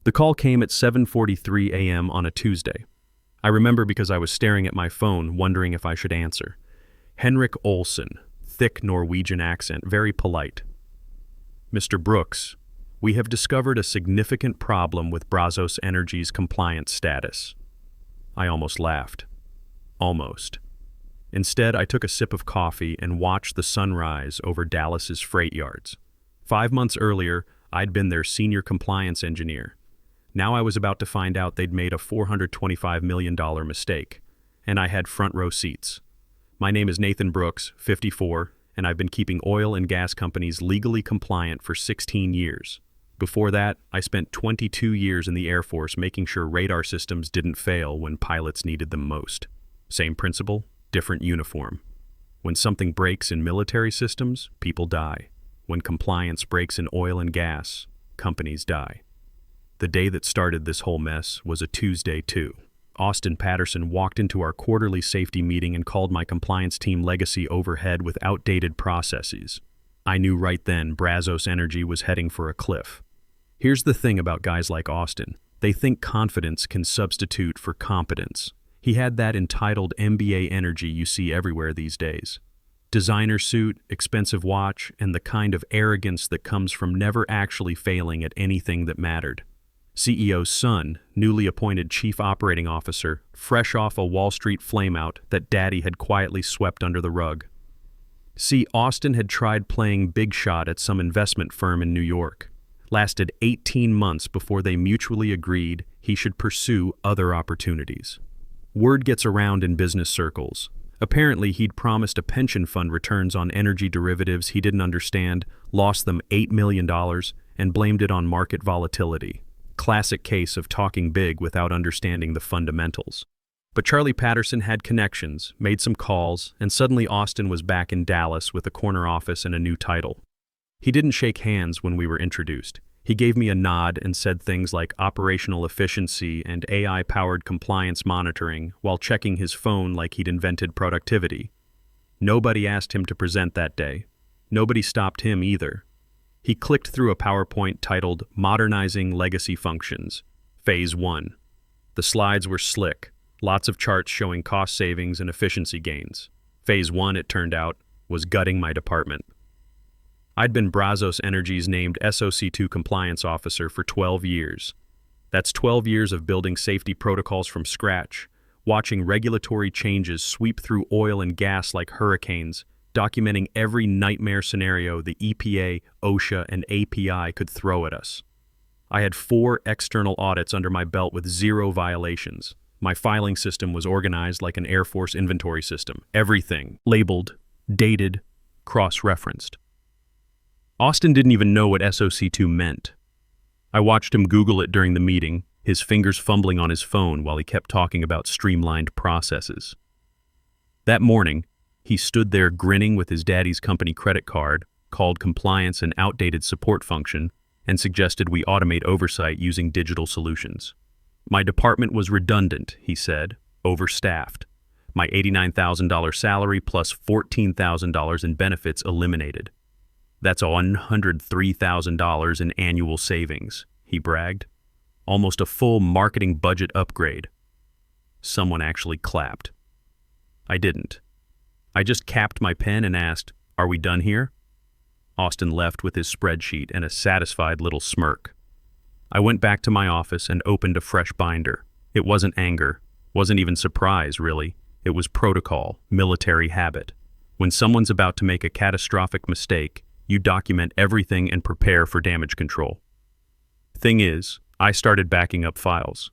The call came at 7:43 a.m. on a Tuesday. I remember because I was staring at my phone, wondering if I should answer. Henrik Olsen, thick Norwegian accent, very polite. Mr. Brooks, we have discovered a significant problem with Brazos Energy's compliance status. I almost laughed. Almost. Instead, I took a sip of coffee and watched the sunrise over Dallas's freight yards. 5 months earlier, I'd been their senior compliance engineer. Now I was about to find out they'd made a $425 million mistake, and I had front row seats. My name is Nathan Brooks, 54, and I've been keeping oil and gas companies legally compliant for 16 years. Before that, I spent 22 years in the Air Force making sure radar systems didn't fail when pilots needed them most. Same principle, different uniform. When something breaks in military systems, people die. When compliance breaks in oil and gas, companies die. The day that started this whole mess was a Tuesday, too. Austin Patterson walked into our quarterly safety meeting and called my compliance team legacy overhead with outdated processes. I knew right then Brazos Energy was heading for a cliff. Here's the thing about guys like Austin. They think confidence can substitute for competence. He had that entitled MBA energy you see everywhere these days. Designer suit, expensive watch, and the kind of arrogance that comes from never actually failing at anything that mattered. CEO's son, newly appointed chief operating officer, fresh off a Wall Street flameout that daddy had quietly swept under the rug. See, Austin had tried playing big shot at some investment firm in New York. Lasted 18 months before they mutually agreed he should pursue other opportunities. Word gets around in business circles. Apparently, he'd promised a pension fund returns on energy derivatives he didn't understand, lost them $8 million, and blamed it on market volatility. Classic case of talking big without understanding the fundamentals. But Charlie Patterson had connections, made some calls, and suddenly Austin was back in Dallas with a corner office and a new title. He didn't shake hands when we were introduced. He gave me a nod and said things like operational efficiency and AI-powered compliance monitoring while checking his phone like he'd invented productivity. Nobody asked him to present that day. Nobody stopped him either. He clicked through a PowerPoint titled Modernizing Legacy Functions, Phase 1. The slides were slick, lots of charts showing cost savings and efficiency gains. Phase 1, it turned out, was gutting my department. I'd been Brazos Energy's named SOC2 compliance officer for 12 years. That's 12 years of building safety protocols from scratch, watching regulatory changes sweep through oil and gas like hurricanes, documenting every nightmare scenario the EPA, OSHA, and API could throw at us. I had 4 external audits under my belt with 0 violations. My filing system was organized like an Air Force inventory system. Everything labeled, dated, cross-referenced. Austin didn't even know what SOC2 meant. I watched him Google it during the meeting, his fingers fumbling on his phone while he kept talking about streamlined processes. That morning, he stood there grinning with his daddy's company credit card, called compliance an outdated support function, and suggested we automate oversight using digital solutions. My department was redundant, he said, overstaffed. My $89,000 salary plus $14,000 in benefits eliminated. That's $103,000 in annual savings, he bragged. Almost a full marketing budget upgrade. Someone actually clapped. I didn't. I just capped my pen and asked, "Are we done here?" Austin left with his spreadsheet and a satisfied little smirk. I went back to my office and opened a fresh binder. It wasn't anger, wasn't even surprise, really. It was protocol, military habit. When someone's about to make a catastrophic mistake, you document everything and prepare for damage control. Thing is, I started backing up files.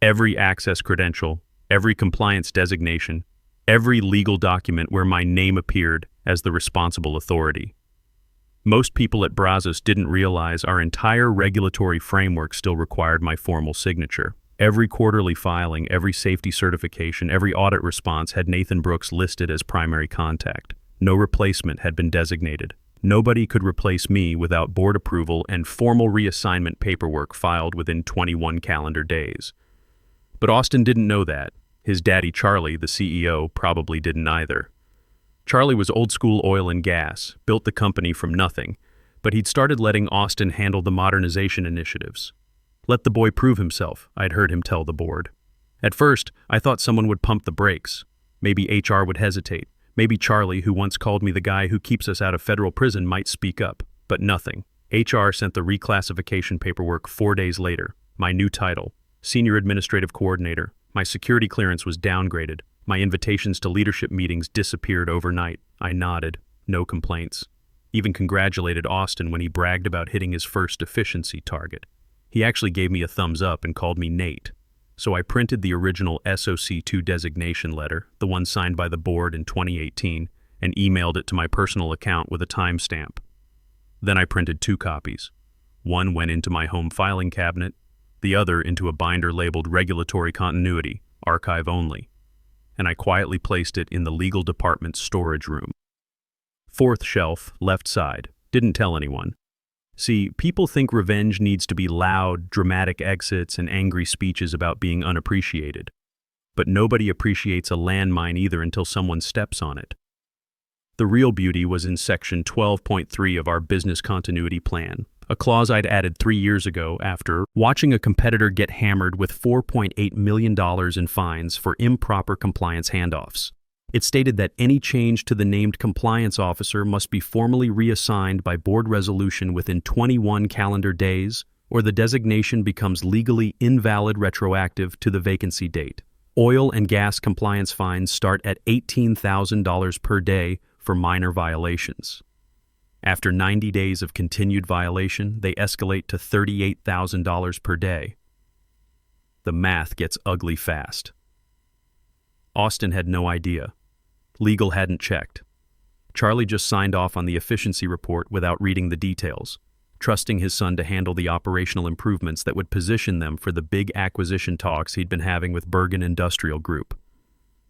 Every access credential, every compliance designation, every legal document where my name appeared as the responsible authority. Most people at Brazos didn't realize our entire regulatory framework still required my formal signature. Every quarterly filing, every safety certification, every audit response had Nathan Brooks listed as primary contact. No replacement had been designated. Nobody could replace me without board approval and formal reassignment paperwork filed within 21 calendar days. But Austin didn't know that. His daddy Charlie, the CEO, probably didn't either. Charlie was old school oil and gas, built the company from nothing, but he'd started letting Austin handle the modernization initiatives. Let the boy prove himself, I'd heard him tell the board. At first, I thought someone would pump the brakes. Maybe HR would hesitate. Maybe Charlie, who once called me the guy who keeps us out of federal prison, might speak up. But nothing. HR sent the reclassification paperwork 4 days later. My new title, Senior Administrative Coordinator. My security clearance was downgraded. My invitations to leadership meetings disappeared overnight. I nodded. No complaints. Even congratulated Austin when he bragged about hitting his first efficiency target. He actually gave me a thumbs up and called me Nate. So I printed the original SOC2 designation letter, the one signed by the board in 2018, and emailed it to my personal account with a timestamp. Then I printed 2 copies. One went into my home filing cabinet, the other into a binder labeled Regulatory Continuity, Archive Only, and I quietly placed it in the legal department's storage room. 4th shelf, left side. Didn't tell anyone. See, people think revenge needs to be loud, dramatic exits and angry speeches about being unappreciated. But nobody appreciates a landmine either until someone steps on it. The real beauty was in section 12.3 of our business continuity plan, a clause I'd added 3 years ago after watching a competitor get hammered with $4.8 million in fines for improper compliance handoffs. It stated that any change to the named compliance officer must be formally reassigned by board resolution within 21 calendar days, or the designation becomes legally invalid retroactive to the vacancy date. Oil and gas compliance fines start at $18,000 per day for minor violations. After 90 days of continued violation, they escalate to $38,000 per day. The math gets ugly fast. Austin had no idea. Legal hadn't checked. Charlie just signed off on the efficiency report without reading the details, trusting his son to handle the operational improvements that would position them for the big acquisition talks he'd been having with Bergen Industrial Group.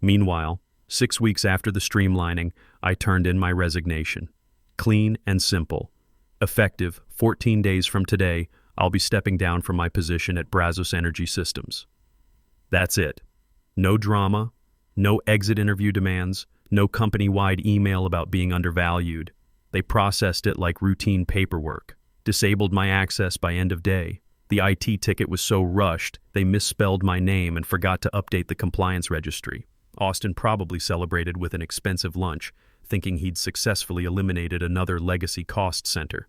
Meanwhile, 6 weeks after the streamlining, I turned in my resignation. Clean and simple. Effective 14 days from today, I'll be stepping down from my position at Brazos Energy Systems. That's it. No drama, no exit interview demands, no company-wide email about being undervalued. They processed it like routine paperwork, disabled my access by end of day. The IT ticket was so rushed, they misspelled my name and forgot to update the compliance registry. Austin probably celebrated with an expensive lunch, thinking he'd successfully eliminated another legacy cost center.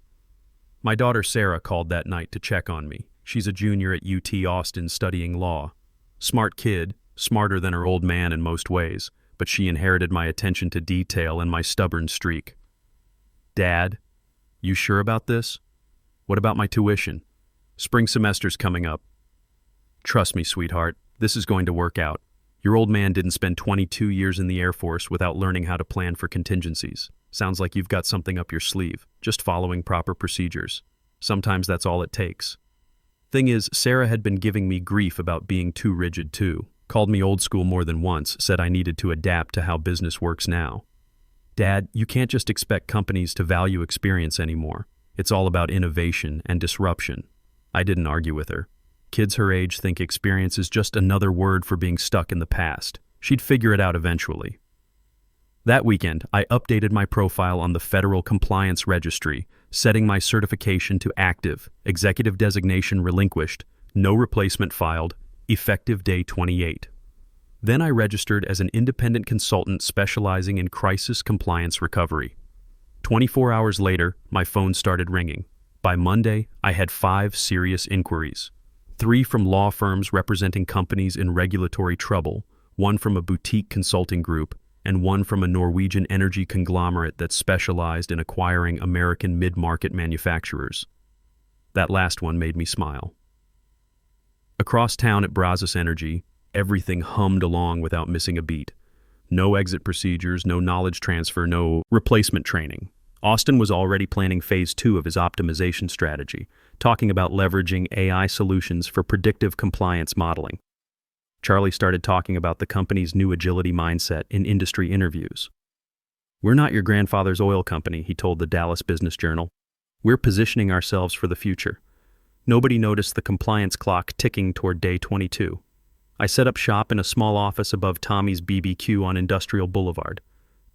My daughter Sarah called that night to check on me. She's a junior at UT Austin studying law. Smart kid, smarter than her old man in most ways, but she inherited my attention to detail and my stubborn streak. Dad, you sure about this? What about my tuition? Spring semester's coming up. Trust me, sweetheart, this is going to work out. Your old man didn't spend 22 years in the Air Force without learning how to plan for contingencies. Sounds like you've got something up your sleeve, just following proper procedures. Sometimes that's all it takes. Thing is, Sarah had been giving me grief about being too rigid too. Called me old school more than once, said I needed to adapt to how business works now. Dad, you can't just expect companies to value experience anymore. It's all about innovation and disruption. I didn't argue with her. Kids her age think experience is just another word for being stuck in the past. She'd figure it out eventually. That weekend, I updated my profile on the Federal Compliance Registry, setting my certification to active, executive designation relinquished, no replacement filed, effective day 28. Then I registered as an independent consultant specializing in crisis compliance recovery. 24 hours later, my phone started ringing. By Monday, I had 5 serious inquiries. 3 from law firms representing companies in regulatory trouble, 1 from a boutique consulting group, and 1 from a Norwegian energy conglomerate that specialized in acquiring American mid-market manufacturers. That last one made me smile. Across town at Brazos Energy, everything hummed along without missing a beat. No exit procedures, no knowledge transfer, no replacement training. Austin was already planning phase 2 of his optimization strategy, talking about leveraging AI solutions for predictive compliance modeling. Charlie started talking about the company's new agility mindset in industry interviews. "We're not your grandfather's oil company," he told the Dallas Business Journal. "We're positioning ourselves for the future." Nobody noticed the compliance clock ticking toward day 22. I set up shop in a small office above Tommy's BBQ on Industrial Boulevard.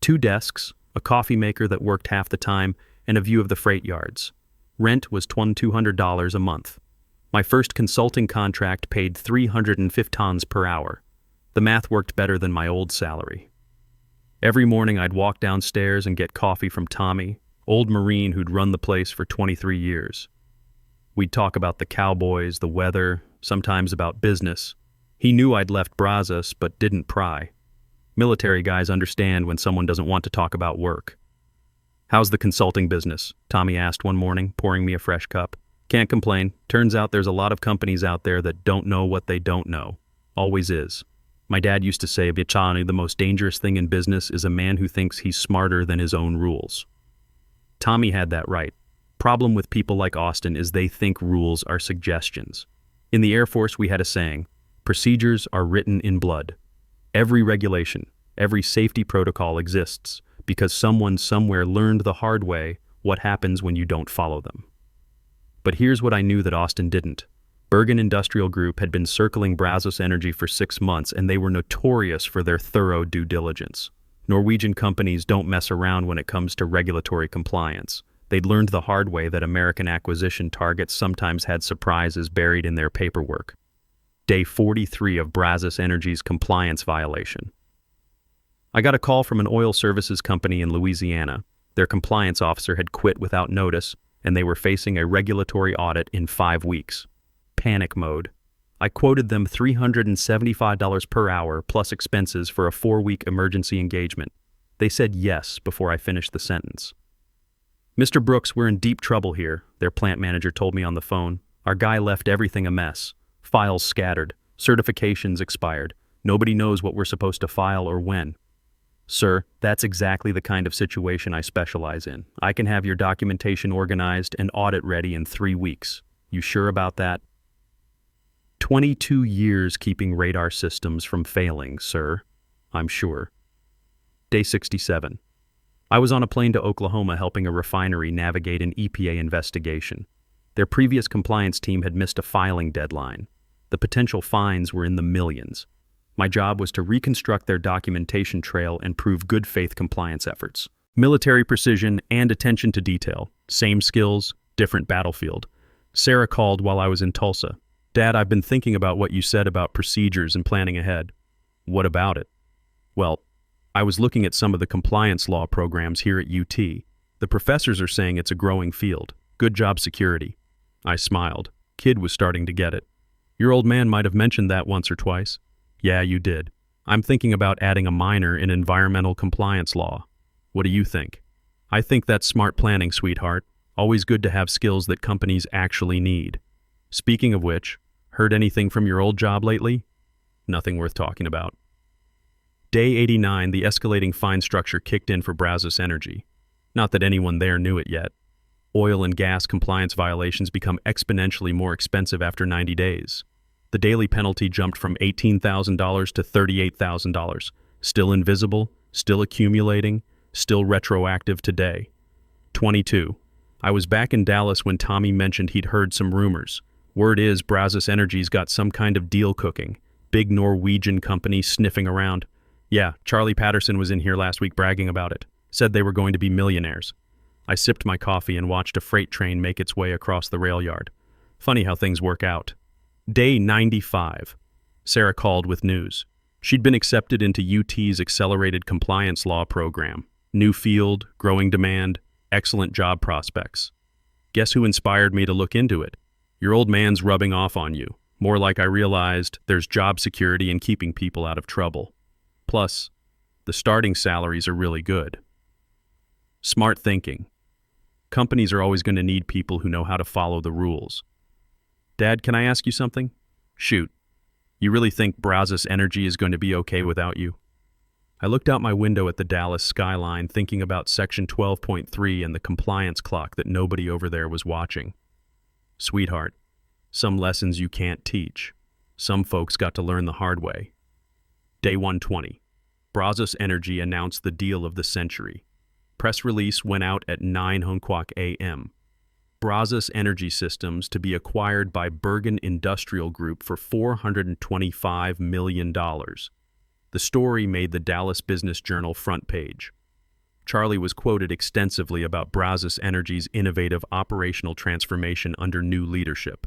2 desks, a coffee maker that worked half the time, and a view of the freight yards. Rent was $2,200 a month. My first consulting contract paid $350 per hour. The math worked better than my old salary. Every morning I'd walk downstairs and get coffee from Tommy, old Marine who'd run the place for 23 years. We'd talk about the cowboys, the weather, sometimes about business. He knew I'd left Brazos but didn't pry. Military guys understand when someone doesn't want to talk about work. "How's the consulting business?" Tommy asked one morning, pouring me a fresh cup. "Can't complain. Turns out there's a lot of companies out there that don't know what they don't know. Always is. My dad used to say, Bichani, the most dangerous thing in business is a man who thinks he's smarter than his own rules." Tommy had that right. Problem with people like Austin is they think rules are suggestions. In the Air Force, we had a saying, procedures are written in blood. Every regulation, every safety protocol exists because someone somewhere learned the hard way what happens when you don't follow them. But here's what I knew that Austin didn't. Bergen Industrial Group had been circling Brazos Energy for 6 months, and they were notorious for their thorough due diligence. Norwegian companies don't mess around when it comes to regulatory compliance. They'd learned the hard way that American acquisition targets sometimes had surprises buried in their paperwork. Day 43 of Brazos Energy's compliance violation. I got a call from an oil services company in Louisiana. Their compliance officer had quit without notice, and they were facing a regulatory audit in 5 weeks. Panic mode. I quoted them $375 per hour plus expenses for a 4-week emergency engagement. They said yes before I finished the sentence. "Mr. Brooks, we're in deep trouble here," their plant manager told me on the phone. "Our guy left everything a mess. Files scattered. Certifications expired. Nobody knows what we're supposed to file or when." "Sir, that's exactly the kind of situation I specialize in. I can have your documentation organized and audit ready in 3 weeks. You sure about that?" 22 years keeping radar systems from failing, sir. I'm sure. Day 67. I was on a plane to Oklahoma helping a refinery navigate an EPA investigation. Their previous compliance team had missed a filing deadline. The potential fines were in the millions. My job was to reconstruct their documentation trail and prove good faith compliance efforts. Military precision and attention to detail. Same skills, different battlefield. Sarah called while I was in Tulsa. "Dad, I've been thinking about what you said about procedures and planning ahead." "What about it?" "Well, I was looking at some of the compliance law programs here at UT. The professors are saying it's a growing field. Good job security." I smiled. Kid was starting to get it. "Your old man might have mentioned that once or twice." "Yeah, you did. I'm thinking about adding a minor in environmental compliance law. What do you think?" "I think that's smart planning, sweetheart. Always good to have skills that companies actually need. Speaking of which, heard anything from your old job lately?" "Nothing worth talking about." Day 89, the escalating fine structure kicked in for Brazos Energy. Not that anyone there knew it yet. Oil and gas compliance violations become exponentially more expensive after 90 days. The daily penalty jumped from $18,000 to $38,000. Still invisible, still accumulating, still retroactive today. 22. I was back in Dallas when Tommy mentioned he'd heard some rumors. Word is Brazos Energy's got some kind of deal cooking. Big Norwegian company sniffing around. Yeah, Charlie Patterson was in here last week bragging about it. Said they were going to be millionaires. I sipped my coffee and watched a freight train make its way across the rail yard. Funny how things work out. Day 95. Sarah called with news. She'd been accepted into UT's accelerated compliance law program. New field, growing demand, excellent job prospects. Guess who inspired me to look into it? Your old man's rubbing off on you. More like I realized there's job security in keeping people out of trouble. Plus, the starting salaries are really good. Smart thinking. Companies are always going to need people who know how to follow the rules. Dad, can I ask you something? Shoot. You really think Brazos Energy is going to be okay without you? I looked out my window at the Dallas skyline, thinking about Section 12.3 and the compliance clock that nobody over there was watching. Sweetheart, some lessons you can't teach. Some folks got to learn the hard way. Day 120. Brazos Energy announced the deal of the century. Press release went out at 9:00 a.m. Brazos Energy Systems to be acquired by Bergen Industrial Group for $425 million. The story made the Dallas Business Journal front page. Charlie was quoted extensively about Brazos Energy's innovative operational transformation under new leadership.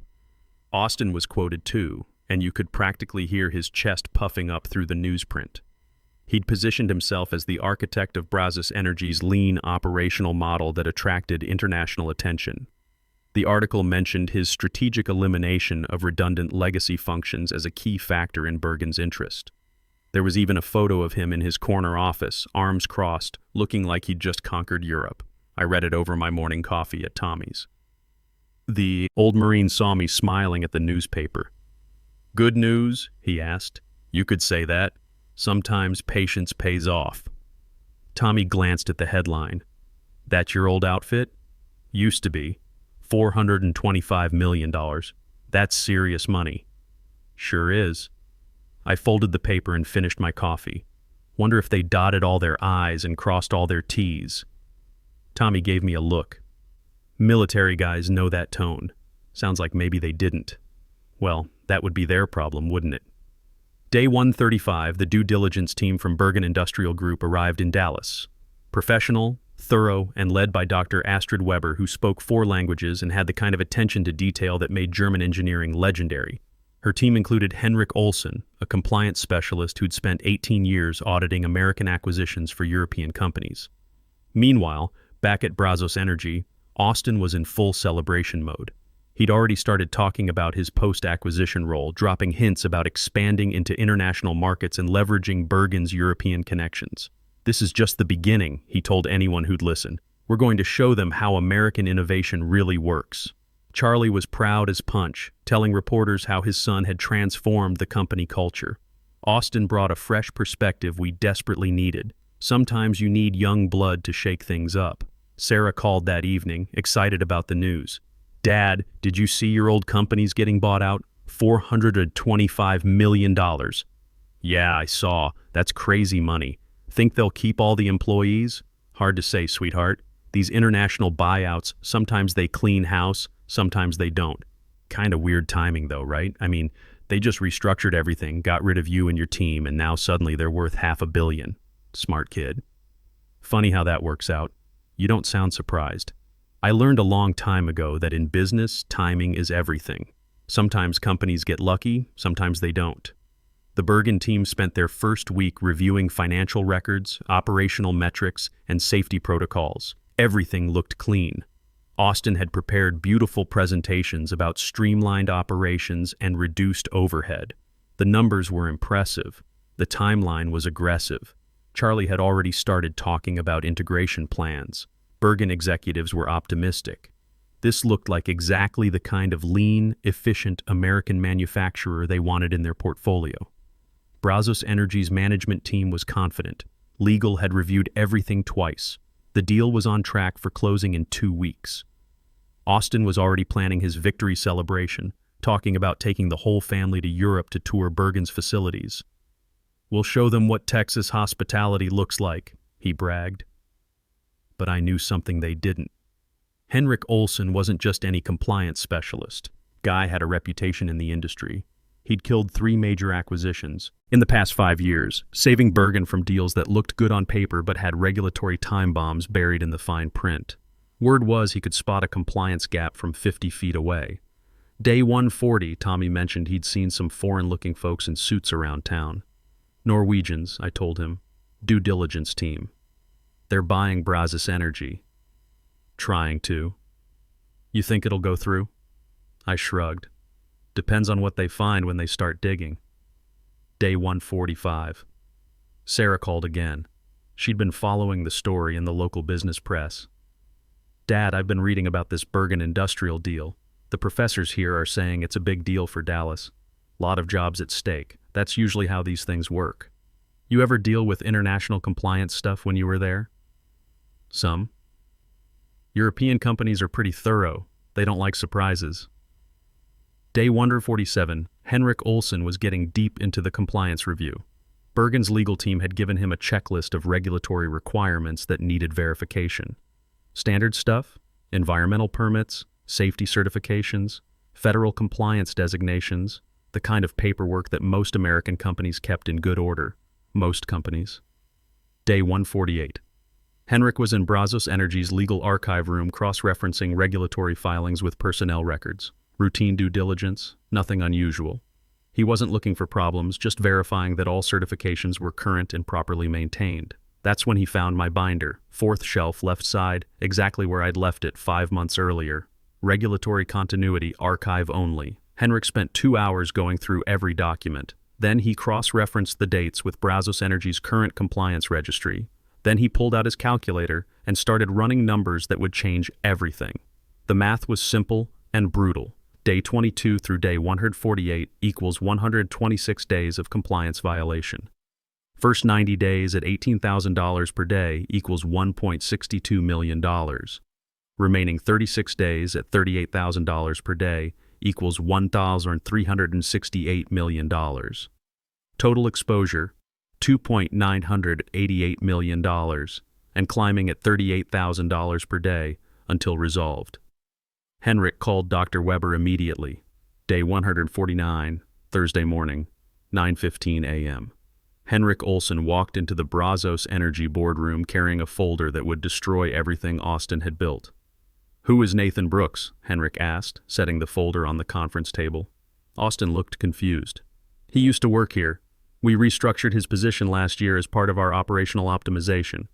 Austin was quoted too, and you could practically hear his chest puffing up through the newsprint. He'd positioned himself as the architect of Brazos Energy's lean operational model that attracted international attention. The article mentioned his strategic elimination of redundant legacy functions as a key factor in Bergen's interest. There was even a photo of him in his corner office, arms crossed, looking like he'd just conquered Europe. I read it over my morning coffee at Tommy's. The old Marine saw me smiling at the newspaper. "Good news?" he asked. "You could say that. Sometimes patience pays off." Tommy glanced at the headline. "That your old outfit?" "Used to be. $425 million. That's serious money." "Sure is." I folded the paper and finished my coffee. Wonder if they dotted all their I's and crossed all their T's. Tommy gave me a look. Military guys know that tone. Sounds like maybe they didn't. Well, that would be their problem, wouldn't it? Day 135, the due diligence team from Bergen Industrial Group arrived in Dallas. Professional, thorough, and led by Dr. Astrid Weber, who spoke 4 languages and had the kind of attention to detail that made German engineering legendary. Her team included Henrik Olsen, a compliance specialist who'd spent 18 years auditing American acquisitions for European companies. Meanwhile, back at Brazos Energy, Austin was in full celebration mode. He'd already started talking about his post-acquisition role, dropping hints about expanding into international markets and leveraging Bergen's European connections. "This is just the beginning," he told anyone who'd listen. "We're going to show them how American innovation really works." Charlie was proud as punch, telling reporters how his son had transformed the company culture. Austin brought a fresh perspective we desperately needed. Sometimes you need young blood to shake things up. Sarah called that evening, excited about the news. "Dad, did you see your old company's getting bought out? $425 million. "Yeah, I saw. That's crazy money. Think they'll keep all the employees?" "Hard to say, sweetheart. These international buyouts, sometimes they clean house, sometimes they don't. Kind of weird timing though, right? I mean, they just restructured everything, got rid of you and your team, and now suddenly they're worth $500 million. Smart kid." Funny how that works out. You don't sound surprised. I learned a long time ago that in business, timing is everything. Sometimes companies get lucky, sometimes they don't. The Bergen team spent their first week reviewing financial records, operational metrics, and safety protocols. Everything looked clean. Austin had prepared beautiful presentations about streamlined operations and reduced overhead. The numbers were impressive. The timeline was aggressive. Charlie had already started talking about integration plans. Bergen executives were optimistic. This looked like exactly the kind of lean, efficient American manufacturer they wanted in their portfolio. Brazos Energy's management team was confident. Legal had reviewed everything twice. The deal was on track for closing in 2 weeks. Austin was already planning his victory celebration, talking about taking the whole family to Europe to tour Bergen's facilities. "We'll show them what Texas hospitality looks like," he bragged. But I knew something they didn't. Henrik Olsen wasn't just any compliance specialist. Guy had a reputation in the industry. He'd killed 3 major acquisitions in the past 5 years, saving Bergen from deals that looked good on paper but had regulatory time bombs buried in the fine print. Word was he could spot a compliance gap from 50 feet away. Day 140, Tommy mentioned he'd seen some foreign-looking folks in suits around town. "Norwegians," I told him. "Due diligence team. They're buying Brazos Energy." "Trying to." "You think it'll go through?" I shrugged. "Depends on what they find when they start digging." Day 145. Sarah called again. She'd been following the story in the local business press. "Dad, I've been reading about this Bergen industrial deal. The professors here are saying it's a big deal for Dallas. Lot of jobs at stake. That's usually how these things work. You ever deal with international compliance stuff when you were there?" "Some." "European companies are pretty thorough. They don't like surprises." Day 147, Henrik Olsen was getting deep into the compliance review. Bergen's legal team had given him a checklist of regulatory requirements that needed verification. Standard stuff, environmental permits, safety certifications, federal compliance designations, the kind of paperwork that most American companies kept in good order. Most companies. Day 148. Henrik was in Brazos Energy's legal archive room cross-referencing regulatory filings with personnel records. Routine due diligence, nothing unusual. He wasn't looking for problems, just verifying that all certifications were current and properly maintained. That's when he found my binder, fourth shelf left side, exactly where I'd left it 5 months earlier. Regulatory continuity, archive only. Henrik spent 2 hours going through every document. Then he cross-referenced the dates with Brazos Energy's current compliance registry. Then he pulled out his calculator and started running numbers that would change everything. The math was simple and brutal. Day 22 through day 148 equals 126 days of compliance violation. First 90 days at $18,000 per day equals $1.62 million. Remaining 36 days at $38,000 per day equals $1,368 million. Total exposure, $2.988 million, and climbing at $38,000 per day until resolved. Henrik called Dr. Weber immediately. Day 149, Thursday morning, 9:15 a.m. Henrik Olson walked into the Brazos Energy boardroom carrying a folder that would destroy everything Austin had built. "Who is Nathan Brooks?" Henrik asked, setting the folder on the conference table. Austin looked confused. "He used to work here. We restructured his position last year as part of our operational optimization.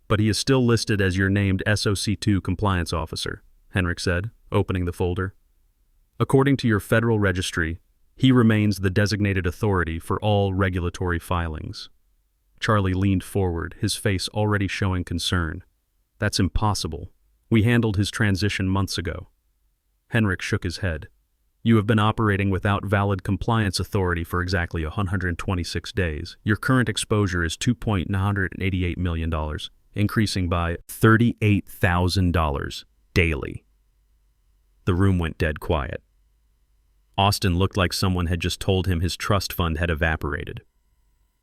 But he is still listed as your named SOC2 compliance officer," Henrik said, opening the folder. "According to your federal registry, he remains the designated authority for all regulatory filings." Charlie leaned forward, his face already showing concern. "That's impossible. We handled his transition months ago." Henrik shook his head. "You have been operating without valid compliance authority for exactly 126 days. Your current exposure is $2.988 million, increasing by $38,000 daily." The room went dead quiet. Austin looked like someone had just told him his trust fund had evaporated.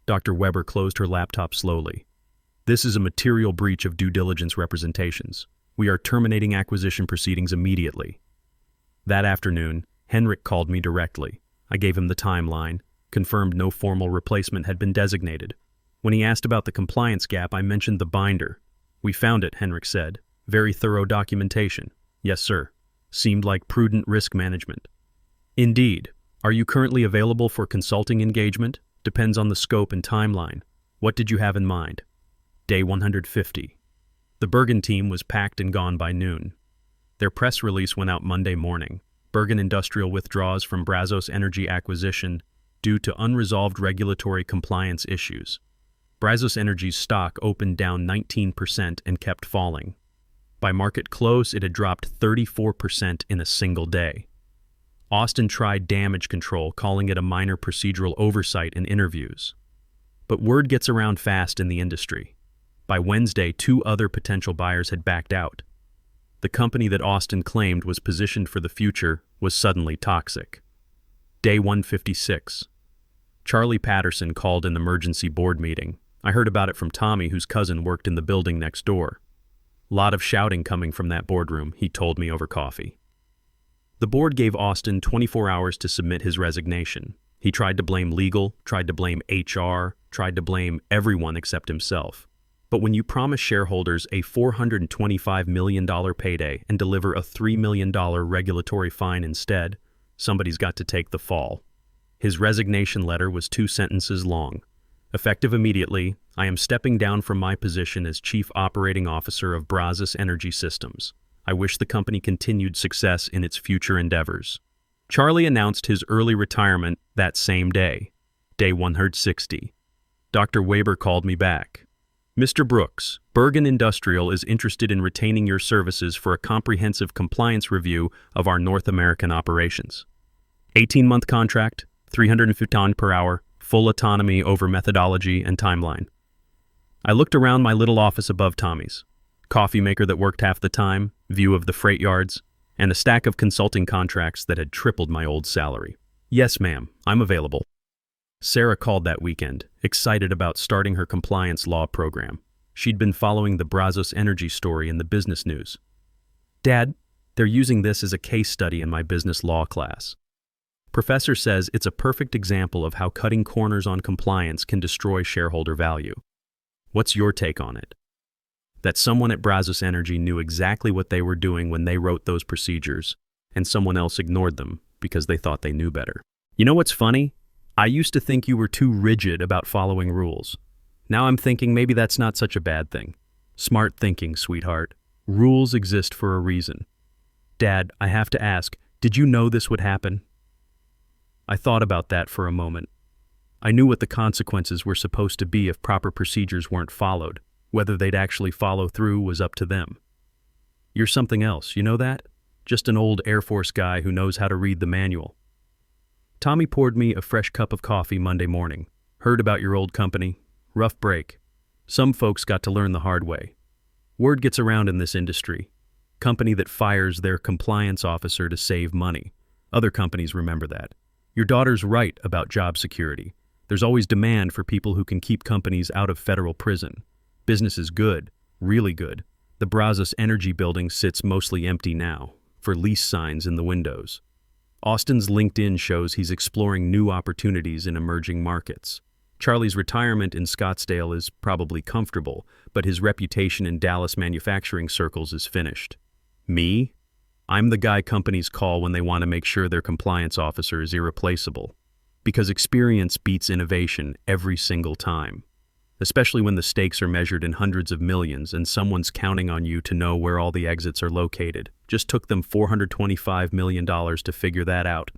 Dr. Weber closed her laptop slowly. "This is a material breach of due diligence representations. We are terminating acquisition proceedings immediately." That afternoon, Henrik called me directly. I gave him the timeline, confirmed no formal replacement had been designated. When he asked about the compliance gap, I mentioned the binder. "We found it," Henrik said. "Very thorough documentation." "Yes, sir." Seemed like prudent risk management. "Indeed. Are you currently available for consulting engagement? Depends on the scope and timeline. What did you have in mind?" Day 150. The Bergen team was packed and gone by noon. Their press release went out Monday morning. Bergen Industrial withdraws from Brazos Energy acquisition due to unresolved regulatory compliance issues. Brazos Energy's stock opened down 19% and kept falling. By market close, it had dropped 34% in a single day. Austin tried damage control, calling it a minor procedural oversight in interviews. But word gets around fast in the industry. By Wednesday, 2 other potential buyers had backed out. The company that Austin claimed was positioned for the future was suddenly toxic. Day 156. Charlie Patterson called an emergency board meeting. I heard about it from Tommy, whose cousin worked in the building next door. "Lot of shouting coming from that boardroom," he told me over coffee. The board gave Austin 24 hours to submit his resignation. He tried to blame legal, tried to blame HR, tried to blame everyone except himself. But when you promise shareholders a $425 million payday and deliver a $3 million regulatory fine instead, somebody's got to take the fall. His resignation letter was 2 sentences long. Effective immediately, I am stepping down from my position as Chief Operating Officer of Brazos Energy Systems. I wish the company continued success in its future endeavors. Charlie announced his early retirement that same day, day 160. Dr. Weber called me back. "Mr. Brooks, Bergen Industrial is interested in retaining your services for a comprehensive compliance review of our North American operations. 18-month contract, $350 per hour, full autonomy over methodology and timeline." I looked around my little office above Tommy's. Coffee maker that worked half the time, view of the freight yards, and a stack of consulting contracts that had tripled my old salary. "Yes, ma'am, I'm available." Sarah called that weekend, excited about starting her compliance law program. She'd been following the Brazos Energy story in the business news. "Dad, they're using this as a case study in my business law class. Professor says it's a perfect example of how cutting corners on compliance can destroy shareholder value. What's your take on it?" That someone at Brazos Energy knew exactly what they were doing when they wrote those procedures, and someone else ignored them because they thought they knew better. You know what's funny? I used to think you were too rigid about following rules. Now I'm thinking maybe that's not such a bad thing. Smart thinking, sweetheart. Rules exist for a reason. Dad, I have to ask, did you know this would happen? I thought about that for a moment. I knew what the consequences were supposed to be if proper procedures weren't followed. Whether they'd actually follow through was up to them. You're something else, you know that? Just an old Air Force guy who knows how to read the manual. Tommy poured me a fresh cup of coffee Monday morning. Heard about your old company. Rough break. Some folks got to learn the hard way. Word gets around in this industry. Company that fires their compliance officer to save money. Other companies remember that. Your daughter's right about job security. There's always demand for people who can keep companies out of federal prison. Business is good, really good. The Brazos Energy building sits mostly empty now, for lease signs in the windows. Austin's LinkedIn shows he's exploring new opportunities in emerging markets. Charlie's retirement in Scottsdale is probably comfortable, but his reputation in Dallas manufacturing circles is finished. Me? I'm the guy companies call when they want to make sure their compliance officer is irreplaceable. Because experience beats innovation every single time. Especially when the stakes are measured in hundreds of millions and someone's counting on you to know where all the exits are located. Just took them $425 million to figure that out.